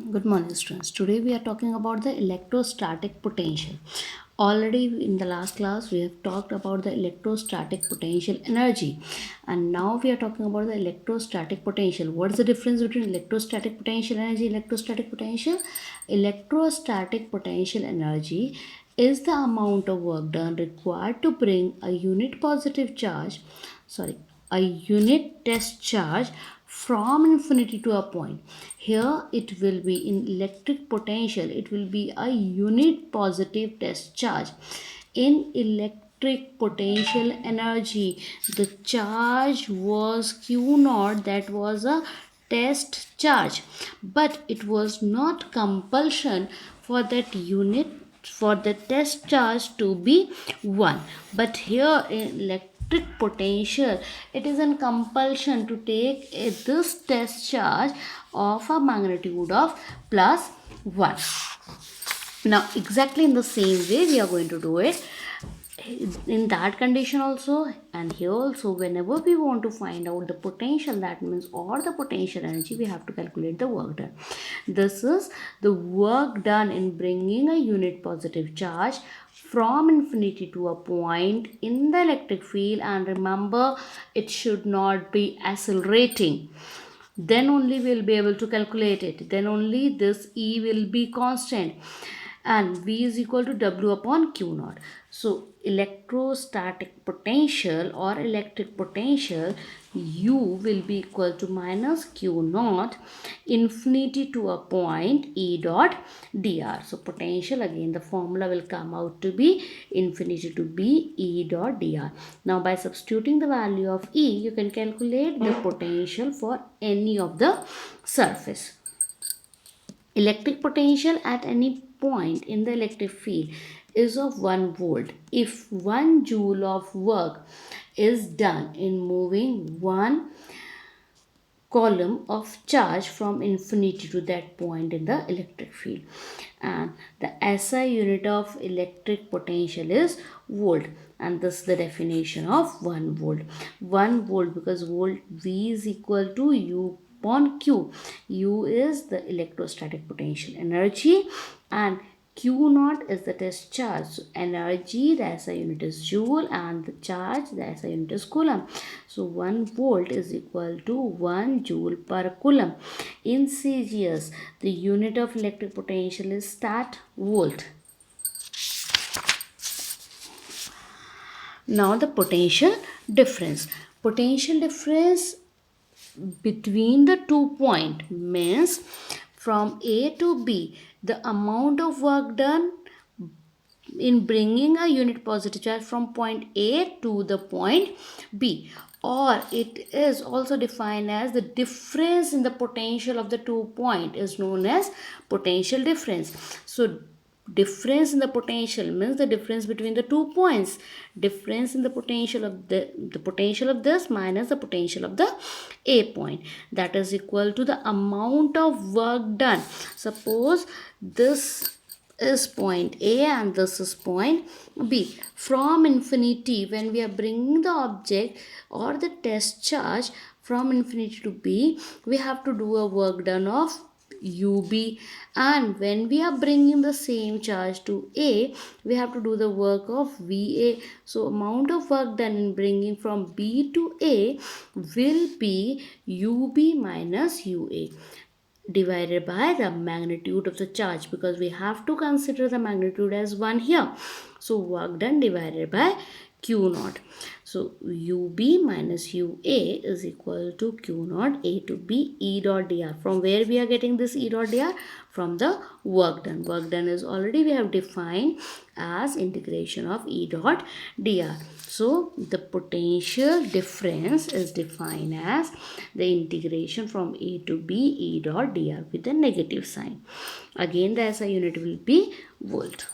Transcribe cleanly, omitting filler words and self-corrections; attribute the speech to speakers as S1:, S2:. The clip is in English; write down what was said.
S1: Good morning, students. Today we are talking about the electrostatic potential. Already in the last class we have talked about the electrostatic potential energy, and now we are talking about the electrostatic potential. What is the difference between electrostatic potential energy and electrostatic potential? Electrostatic potential energy is the amount of work done required to bring a unit positive charge, a unit test charge from infinity to a point. Here it will be in electric potential, it will be a unit positive test charge. In electric potential energy, the charge was q naught, that was a test charge, but it was not compulsion for that unit, for the test charge to be 1. But here in electric potential, it is a compulsion to take this test charge of a magnitude of plus 1. Now exactly in the same way we are going to do it in that condition also, and here also. Whenever we want to find out the potential, that means, or the potential energy, we have to calculate the work done. This is the work done in bringing a unit positive charge from infinity to a point in the electric field. And remember, it should not be accelerating, then only we'll be able to calculate it, then only this E will be constant, and V is equal to W upon Q naught. So electrostatic potential or electric potential, U will be equal to minus Q naught infinity to a point E dot dr. So potential, again the formula will come out to be infinity to B E dot dr. Now by substituting the value of E, you can calculate the potential for any of the surface. Electric potential at any point in the electric field is of 1 volt if 1 joule of work is done in moving 1 column of charge from infinity to that point in the electric field. And the SI unit of electric potential is volt, and this is the definition of 1 volt. 1 volt, because volt V is equal to U upon Q. U is the electrostatic potential energy, and Q naught is the test charge. So energy, the SI unit is joule, and the charge, the SI unit is coulomb. So 1 volt is equal to 1 joule per coulomb. In CGS, the unit of electric potential is stat volt. Now the potential difference. Potential difference between the 2 points means from A to B, the amount of work done in bringing a unit positive charge from point A to the point B, or it is also defined as the difference in the potential of the 2 points is known as potential difference. So difference in the potential means the difference between the 2 points. Difference in the potential of the potential of this minus the potential of the A point, that is equal to the amount of work done. Suppose this is point A and this is point B. From infinity, when we are bringing the object or the test charge from infinity to B, we have to do a work done of UB, and when we are bringing the same charge to A, we have to do the work of VA. So amount of work done in bringing from B to A will be UB minus UA divided by the magnitude of the charge, because we have to consider the magnitude as 1 here. So work done divided by Q naught. So UB minus UA is equal to Q naught A to B E dot dr. From where we are getting this E dot dr? From the work done. Work done is already we have defined as integration of E dot dr. So the potential difference is defined as the integration from A to B E dot dr with a negative sign. Again the SI unit will be volt.